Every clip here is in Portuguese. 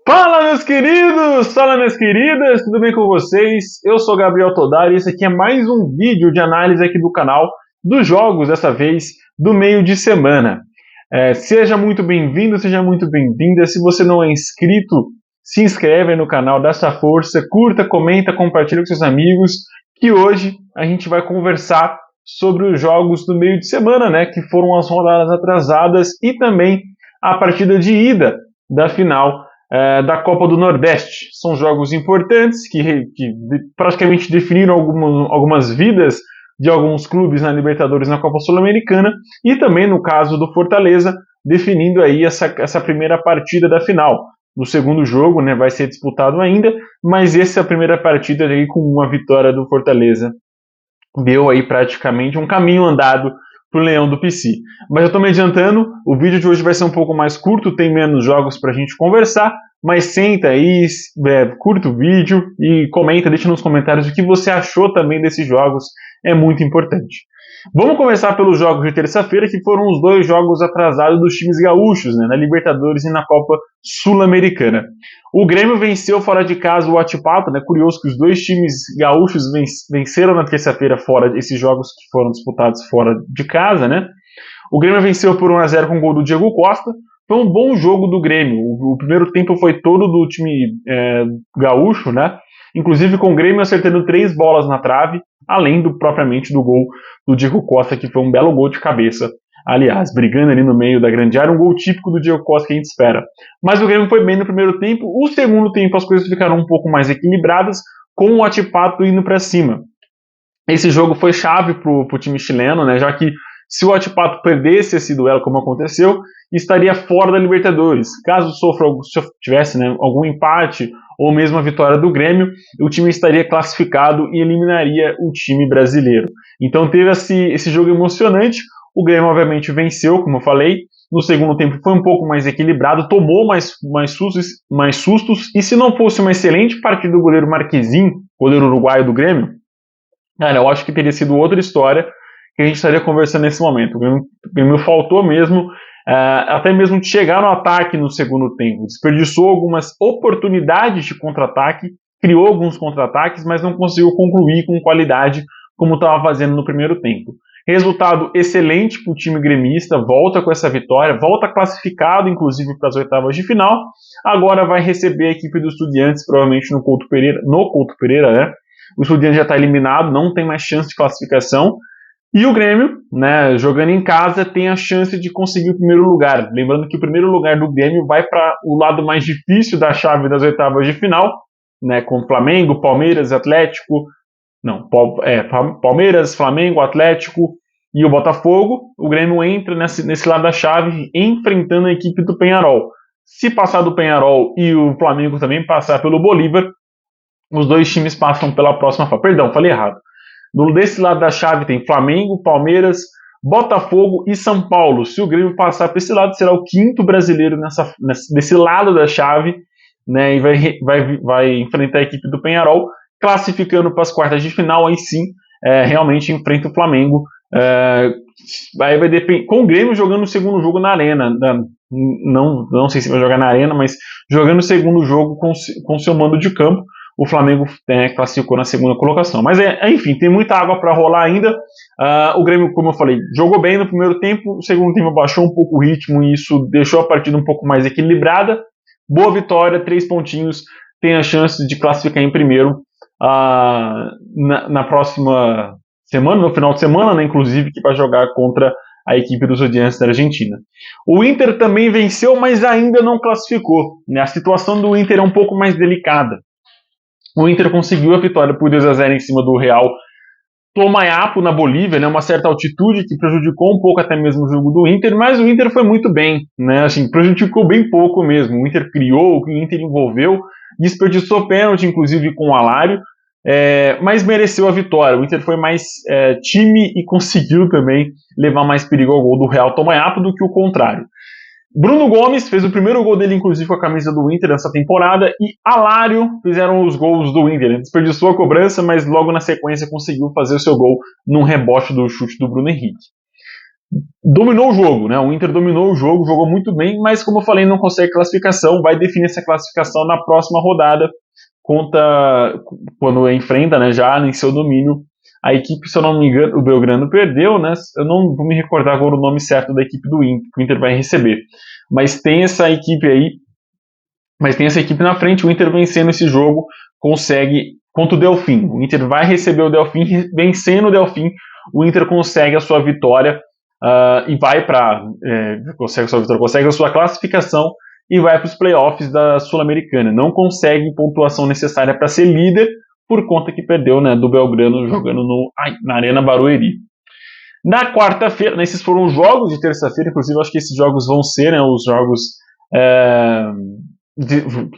Fala, meus queridos! Fala, minhas queridas! Tudo bem com vocês? Eu sou Gabriel Todaro e esse aqui é mais um vídeo de análise aqui do canal dos jogos, dessa vez, do meio de semana. Seja muito bem-vindo, seja muito bem-vinda. Se você não é inscrito, se inscreve aí no canal, dá essa força, curta, comenta, compartilha com seus amigos, que hoje a gente vai conversar sobre os jogos do meio de semana, né? Que foram as rodadas atrasadas e também a partida de ida da final da Copa do Nordeste. São jogos importantes que praticamente definiram algumas vidas de alguns clubes na Libertadores, na Copa Sul-Americana, e também no caso do Fortaleza, definindo aí essa primeira partida da final. No segundo jogo, né, vai ser disputado ainda, mas essa é a primeira partida aí com uma vitória do Fortaleza. Deu aí praticamente um caminho andado pro Leão do PC. Mas eu tô me adiantando, o vídeo de hoje vai ser um pouco mais curto, tem menos jogos pra gente conversar, mas senta aí, curta o vídeo e comenta, deixa nos comentários o que você achou também desses jogos, é muito importante. Vamos começar pelos jogos de terça-feira, que foram os dois jogos atrasados dos times gaúchos, né, na Libertadores e na Copa Sul-Americana. O Grêmio venceu fora de casa o Huachipato, né? Curioso que os dois times gaúchos venceram na terça-feira fora esses jogos que foram disputados fora de casa, né? O Grêmio venceu por 1-0 com o gol do Diego Costa. Foi um bom jogo do Grêmio. O primeiro tempo foi todo do time gaúcho, né? Inclusive com o Grêmio acertando 3 bolas na trave, além propriamente do gol do Diego Costa, que foi um belo gol de cabeça. Aliás, brigando ali no meio da grande área, um gol típico do Diego Costa que a gente espera. Mas o Grêmio foi bem no primeiro tempo. O segundo tempo as coisas ficaram um pouco mais equilibradas, com o Huachipato indo para cima. Esse jogo foi chave para o time chileno, né, já que se o Huachipato perdesse esse duelo, como aconteceu, estaria fora da Libertadores. Caso tivesse, né, algum empate ou mesmo a vitória do Grêmio, o time estaria classificado e eliminaria o time brasileiro. Então teve esse jogo emocionante. O Grêmio, obviamente, venceu, como eu falei. No segundo tempo foi um pouco mais equilibrado, tomou mais sustos. E se não fosse uma excelente partida do goleiro Marquezinho, goleiro uruguaio do Grêmio, cara, eu acho que teria sido outra história que a gente estaria conversando nesse momento. O Grêmio faltou mesmo, até mesmo de chegar no ataque no segundo tempo. Desperdiçou algumas oportunidades de contra-ataque, criou alguns contra-ataques, mas não conseguiu concluir com qualidade como estava fazendo no primeiro tempo. Resultado excelente para o time gremista, volta com essa vitória, volta classificado, inclusive, para as oitavas de final. Agora vai receber a equipe dos Estudiantes, provavelmente no Couto Pereira, né? O Estudiantes já está eliminado, não tem mais chance de classificação. E o Grêmio, né, jogando em casa, tem a chance de conseguir o primeiro lugar. Lembrando que o primeiro lugar do Grêmio vai para o lado mais difícil da chave das oitavas de final, né, com Flamengo, Palmeiras, Atlético... Palmeiras, Flamengo, Atlético e o Botafogo. O Grêmio entra nesse lado da chave enfrentando a equipe do Peñarol. Se passar do Peñarol e o Flamengo também passar pelo Bolívar, os dois times passam pela próxima fase. Perdão, falei errado. Desse lado da chave tem Flamengo, Palmeiras, Botafogo e São Paulo. Se o Grêmio passar para esse lado, será o quinto brasileiro desse lado da chave, né, e vai enfrentar a equipe do Peñarol, classificando para as quartas de final. Aí sim, realmente enfrenta o Flamengo. Aí vai depender, com o Grêmio jogando o segundo jogo na Arena. Não sei se vai jogar na Arena, mas jogando o segundo jogo com seu mando de campo. O Flamengo classificou na segunda colocação. Mas, enfim, tem muita água para rolar ainda. O Grêmio, como eu falei, jogou bem no primeiro tempo. O segundo tempo baixou um pouco o ritmo e isso deixou a partida um pouco mais equilibrada. Boa vitória, 3 pontinhos. Tem a chance de classificar em primeiro na próxima semana, no final de semana, né, inclusive, que vai jogar contra a equipe dos Estudiantes da Argentina. O Inter também venceu, mas ainda não classificou, né? A situação do Inter é um pouco mais delicada. O Inter conseguiu a vitória por 2-0 em cima do Real Tomayapo, na Bolívia, né, uma certa altitude que prejudicou um pouco até mesmo o jogo do Inter, mas o Inter foi muito bem, né, assim, prejudicou bem pouco mesmo. O Inter criou, o Inter envolveu, desperdiçou pênalti, inclusive com o Alário, mas mereceu a vitória. O Inter foi mais time e conseguiu também levar mais perigo ao gol do Real Tomayapo do que o contrário. Bruno Gomes fez o primeiro gol dele, inclusive, com a camisa do Inter nessa temporada, e Alário fizeram os gols do Inter. Ele desperdiçou a cobrança, mas logo na sequência conseguiu fazer o seu gol num rebote do chute do Bruno Henrique. dominou o jogo, né? O Inter dominou o jogo, jogou muito bem, mas como eu falei, não consegue classificação, vai definir essa classificação na próxima rodada, quando enfrenta, né, já em seu domínio, a equipe, se eu não me engano, o Belgrano perdeu, né? Eu não vou me recordar agora o nome certo da equipe do Inter, que o Inter vai receber. Mas tem essa equipe aí, mas tem essa equipe na frente, o Inter vencendo esse jogo, consegue contra o Delfim. O Inter vai receber o Delfim, vencendo o Delfim, o Inter consegue a sua vitória e vai para consegue a sua classificação e vai para os playoffs da Sul-Americana. Não consegue pontuação necessária para ser líder por conta que perdeu, né, do Belgrano jogando na Arena Barueri. Na quarta-feira, esses foram os jogos de terça-feira, inclusive acho que esses jogos vão ser, né, os jogos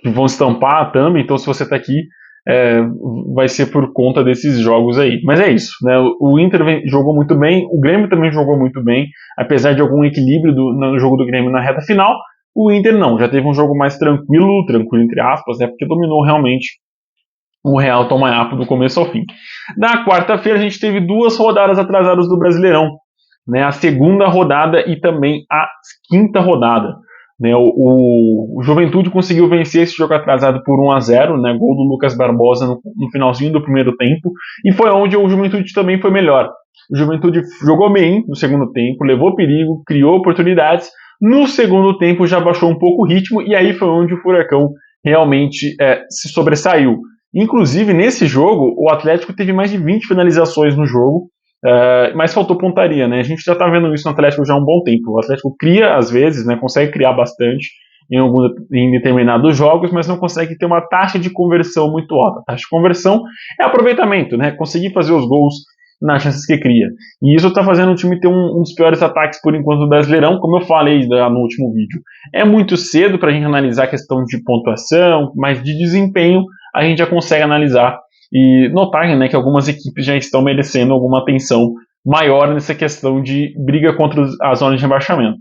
que vão estampar também, então se você está aqui, vai ser por conta desses jogos aí. Mas é isso, né? O Inter jogou muito bem, o Grêmio também jogou muito bem, apesar de algum equilíbrio no jogo do Grêmio na reta final, o Inter não, já teve um jogo mais tranquilo entre aspas, né? Porque dominou realmente o Real Tomaiapo do começo ao fim. Na quarta-feira a gente teve 2 rodadas atrasadas do Brasileirão, né? A segunda rodada e também a quinta rodada. Né, o Juventude conseguiu vencer esse jogo atrasado por 1-0, né, gol do Lucas Barbosa no finalzinho do primeiro tempo, e foi onde o Juventude também foi melhor. O Juventude jogou bem no segundo tempo, levou perigo, criou oportunidades, no segundo tempo já baixou um pouco o ritmo, e aí foi onde o Furacão realmente se sobressaiu. Inclusive, nesse jogo, o Atlético teve mais de 20 finalizações no jogo, mas faltou pontaria, né? A gente já está vendo isso no Atlético já há um bom tempo. O Atlético cria, às vezes, né? Consegue criar bastante em determinados jogos, mas não consegue ter uma taxa de conversão muito alta. A taxa de conversão é aproveitamento, né? Conseguir fazer os gols nas chances que cria. E isso está fazendo o time ter um dos piores ataques, por enquanto, do Brasileirão, como eu falei no último vídeo. É muito cedo para a gente analisar a questão de pontuação, mas de desempenho a gente já consegue analisar e notar, né, que algumas equipes já estão merecendo alguma atenção maior nessa questão de briga contra a zona de rebaixamento.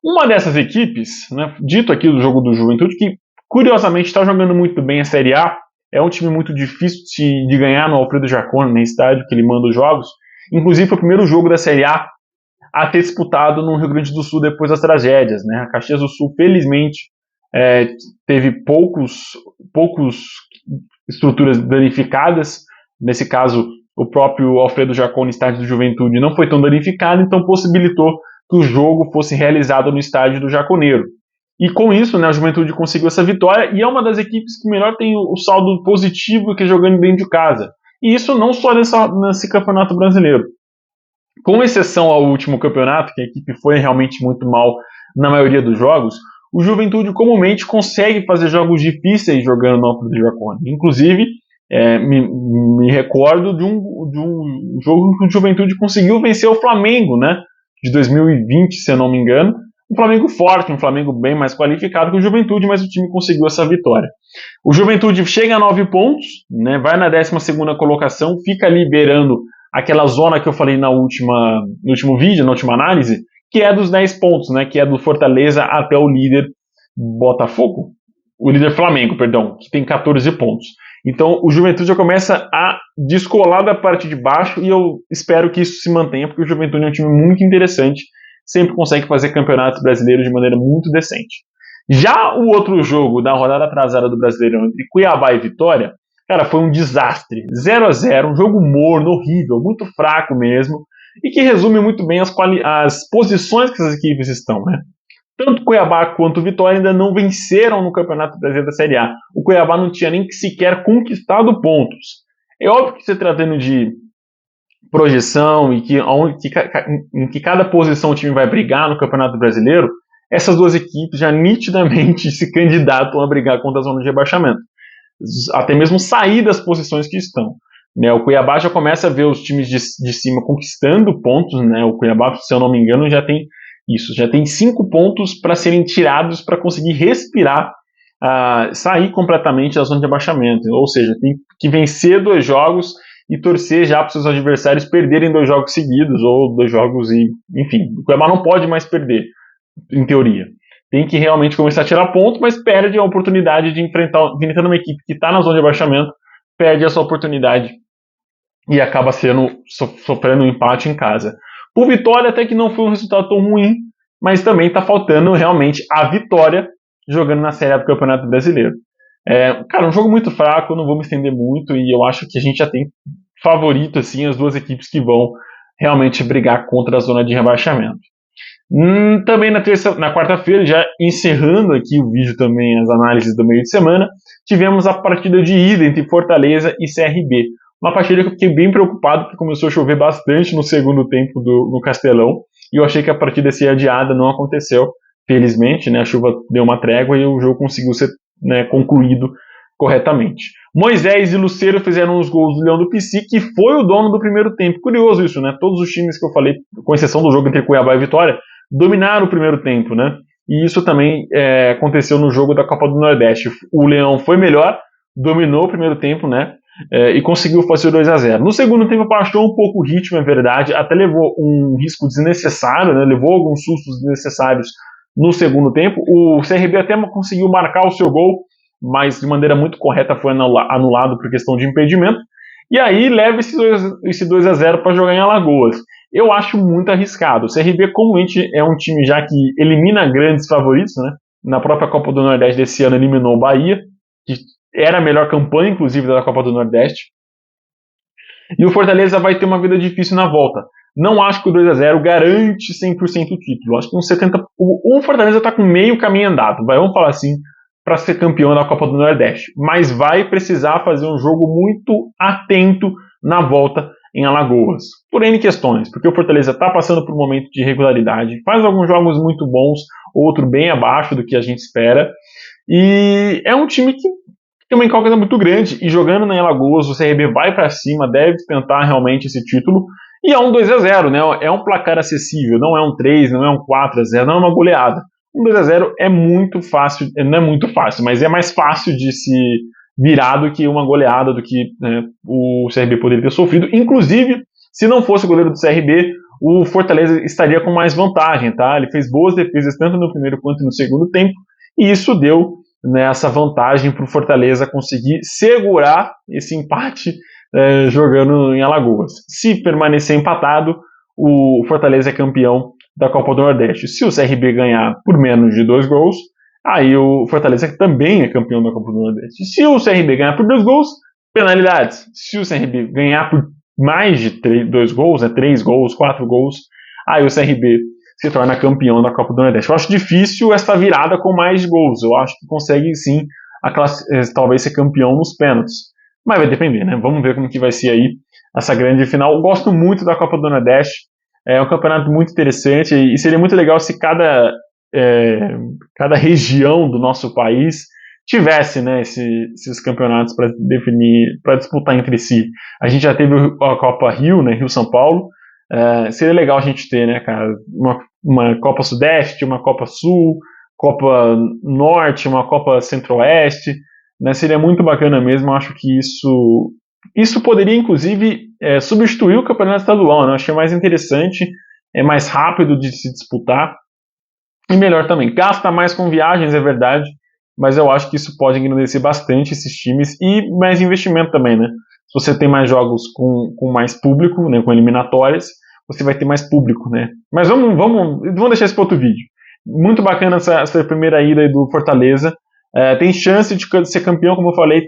Uma dessas equipes, né, dito aqui do jogo do Juventude, que curiosamente está jogando muito bem a Série A, é um time muito difícil de ganhar no Alfredo Jaconi, no estádio que ele manda os jogos. Inclusive foi o primeiro jogo da Série A ter disputado no Rio Grande do Sul depois das tragédias. Né? A Caxias do Sul, felizmente, teve poucos estruturas danificadas. Nesse caso, o próprio Alfredo Jaconi, estádio do Juventude, não foi tão danificado, então possibilitou que o jogo fosse realizado no estádio do Jaconeiro. E com isso, né, a Juventude conseguiu essa vitória e é uma das equipes que melhor tem o saldo positivo que jogando dentro de casa. E isso não só nesse campeonato brasileiro. Com exceção ao último campeonato, que a equipe foi realmente muito mal na maioria dos jogos, o Juventude comumente consegue fazer jogos difíceis jogando no Alfredo Jaconi. Inclusive, me recordo de um jogo que o Juventude conseguiu vencer o Flamengo, né, de 2020, se eu não me engano. Um Flamengo forte, um Flamengo bem mais qualificado que o Juventude, mas o time conseguiu essa vitória. O Juventude chega a 9 pontos, né, vai na 12ª colocação, fica liberando aquela zona que eu falei no último vídeo, na última análise, que é dos 10 pontos, né, que é do Fortaleza até o líder Botafogo, o líder Flamengo, perdão, que tem 14 pontos. Então o Juventude já começa a descolar da parte de baixo e eu espero que isso se mantenha, porque o Juventude é um time muito interessante, sempre consegue fazer campeonatos brasileiros de maneira muito decente. Já o outro jogo da rodada atrasada do Brasileirão entre Cuiabá e Vitória, cara, foi um desastre. 0-0, um jogo morno, horrível, muito fraco mesmo, e que resume muito bem as posições que essas equipes estão, né? Tanto Cuiabá quanto Vitória ainda não venceram no Campeonato Brasileiro da Série A. O Cuiabá não tinha nem sequer conquistado pontos. É óbvio que se tratando de projeção e em que cada posição o time vai brigar no Campeonato Brasileiro, essas duas equipes já nitidamente se candidatam a brigar contra a zona de rebaixamento. Até mesmo sair das posições que estão. Né, o Cuiabá já começa a ver os times de cima conquistando pontos. Né, o Cuiabá, se eu não me engano, já tem 5 pontos para serem tirados para conseguir respirar, sair completamente da zona de abaixamento. Ou seja, tem que vencer 2 jogos e torcer já para os seus adversários perderem 2 jogos seguidos, ou 2 jogos enfim, o Cuiabá não pode mais perder, em teoria. Tem que realmente começar a tirar ponto, mas perde a oportunidade de enfrentar uma equipe que está na zona de abaixamento, perde essa oportunidade e acaba sofrendo um empate em casa. O Vitória até que não foi um resultado tão ruim, mas também está faltando realmente a vitória jogando na Série A do Campeonato Brasileiro. Cara, um jogo muito fraco, não vou me estender muito, e eu acho que a gente já tem favorito, assim, as duas equipes que vão realmente brigar contra a zona de rebaixamento. Também na quarta-feira, já encerrando aqui o vídeo também, as análises do meio de semana, tivemos a partida de ida entre Fortaleza e CRB. Uma partida que eu fiquei bem preocupado, porque começou a chover bastante no segundo tempo no Castelão, e eu achei que a partida seria adiada, não aconteceu, felizmente, né, a chuva deu uma trégua e o jogo conseguiu ser, né, concluído corretamente. Moisés e Lucero fizeram os gols do Leão do Pici, que foi o dono do primeiro tempo. Curioso isso, né? Todos os times que eu falei, com exceção do jogo entre Cuiabá e Vitória, dominaram o primeiro tempo, né? E isso também aconteceu no jogo da Copa do Nordeste. O Leão foi melhor, dominou o primeiro tempo, né? E conseguiu fazer o 2-0. No segundo tempo baixou um pouco o ritmo, é verdade, até levou um risco desnecessário, né? Levou alguns sustos desnecessários no segundo tempo. O CRB até conseguiu marcar o seu gol, mas de maneira muito correta foi anulado por questão de impedimento. E aí leva esse 2-0 para jogar em Alagoas. Eu acho muito arriscado. O CRB comumente é um time já que elimina grandes favoritos, né? Na própria Copa do Nordeste desse ano eliminou o Bahia, que era a melhor campanha, inclusive, da Copa do Nordeste. E o Fortaleza vai ter uma vida difícil na volta. Não acho que o 2-0 garante 100% o título. Acho que uns 70%. O Fortaleza está com meio caminho andado, vamos falar assim, para ser campeão da Copa do Nordeste. Mas vai precisar fazer um jogo muito atento na volta em Alagoas. Por N questões. Porque o Fortaleza está passando por um momento de irregularidade, faz alguns jogos muito bons, outro bem abaixo do que a gente espera. E é um time que tem uma incógnita muito grande, e jogando na Alagoas, o CRB vai para cima, deve tentar realmente esse título, e é um 2-0, né? É um placar acessível, não é um 3, não é um 4-0, não é uma goleada. Um 2-0 é muito fácil, não é muito fácil, mas é mais fácil de se virar do que uma goleada, do que, né, o CRB poderia ter sofrido. Inclusive, se não fosse o goleiro do CRB, o Fortaleza estaria com mais vantagem, tá? Ele fez boas defesas tanto no primeiro quanto no segundo tempo, e isso deu, né, essa vantagem para o Fortaleza conseguir segurar esse empate jogando em Alagoas. Se permanecer empatado, o Fortaleza é campeão da Copa do Nordeste. Se o CRB ganhar por menos de 2 gols, aí o Fortaleza também é campeão da Copa do Nordeste. Se o CRB ganhar por 2 gols, penalidades. Se o CRB ganhar por mais de 2 gols, 3 gols, 4 gols, aí o CRB se torna campeão da Copa do Nordeste. Eu acho difícil essa virada com mais gols. Eu acho que consegue sim talvez ser campeão nos pênaltis. Mas vai depender, né? Vamos ver como que vai ser aí essa grande final. Eu gosto muito da Copa do Nordeste. É um campeonato muito interessante e seria muito legal se cada região do nosso país tivesse, né, esses campeonatos para definir, para disputar entre si. A gente já teve a Copa Rio, né, Rio-São Paulo. Seria legal a gente ter, né, cara, uma Copa Sudeste, uma Copa Sul, Copa Norte, uma Copa Centro-Oeste, né, seria muito bacana mesmo. Eu acho que isso poderia, inclusive, substituir o campeonato estadual, né? Eu achei mais interessante, é mais rápido de se disputar e melhor também. Gasta mais com viagens, é verdade, mas eu acho que isso pode engrandecer bastante esses times e mais investimento também, né? Se você tem mais jogos com mais público, né, com eliminatórias, você vai ter mais público, né? Mas vamos deixar isso para outro vídeo. Muito bacana essa primeira ida aí do Fortaleza. Tem chance de ser campeão, como eu falei,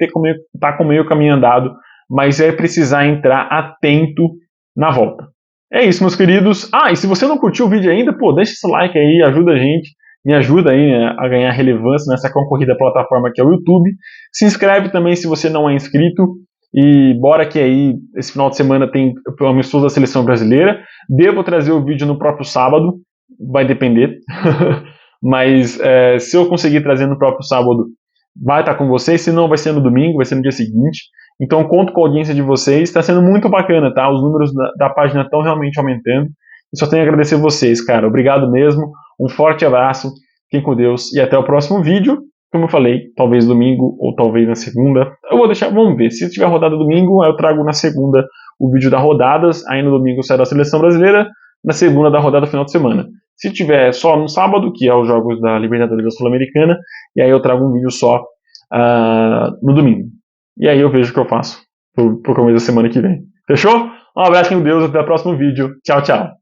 tá com meio caminho andado, mas é precisar entrar atento na volta. É isso, meus queridos. E se você não curtiu o vídeo ainda, deixa esse like aí, ajuda a gente, me ajuda aí, né, a ganhar relevância nessa concorrida plataforma que é o YouTube. Se inscreve também se você não é inscrito. E bora que aí, esse final de semana tem o amistoso da Seleção Brasileira. Devo trazer o vídeo no próprio sábado, vai depender. Mas se eu conseguir trazer no próprio sábado, vai estar com vocês. Se não, vai ser no domingo, vai ser no dia seguinte. Então conto com a audiência de vocês. Está sendo muito bacana, tá? Os números da página estão realmente aumentando. E só tenho a agradecer vocês, cara. Obrigado mesmo. Um forte abraço. Fiquem com Deus. E até o próximo vídeo. Como eu falei, talvez domingo ou talvez na segunda. Eu vou deixar, vamos ver. Se tiver rodada domingo, eu trago na segunda o vídeo das rodadas. Aí no domingo sai da Seleção Brasileira. Na segunda da rodada final de semana. Se tiver só no sábado, que é os jogos da Libertadores da Sul-Americana, e aí eu trago um vídeo só no domingo. E aí eu vejo o que eu faço pro começo da semana que vem. Fechou? Um abraço com Deus, até o próximo vídeo. Tchau, tchau.